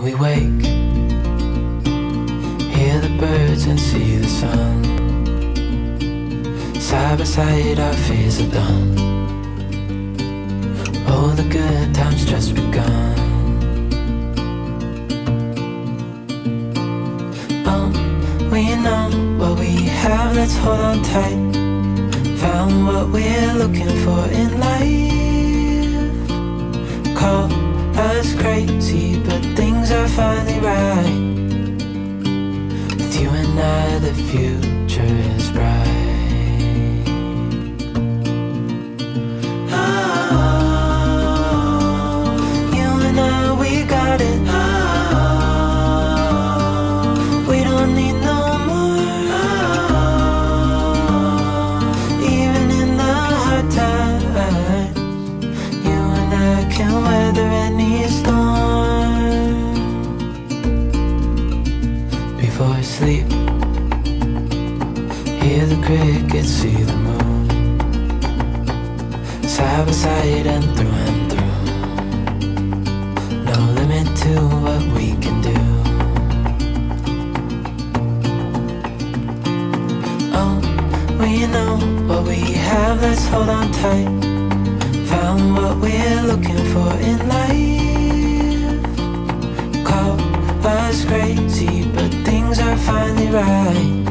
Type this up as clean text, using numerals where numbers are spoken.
we wake, hear the birds and see the sun. Side by side our fears are done. Oh, the good times just begun. Oh, we know what we have, let's hold on tight. Found what we're looking for in life. Call us crazy, but things are finally right. With you and I, the future is bright. Can weather any storm. Before I sleep, hear the crickets, see the moon. Side by side and through. No limit to what we can do. Oh, we know what we have, let's hold on tight. Found what we're looking for in life. Call us crazy, but things are finally right.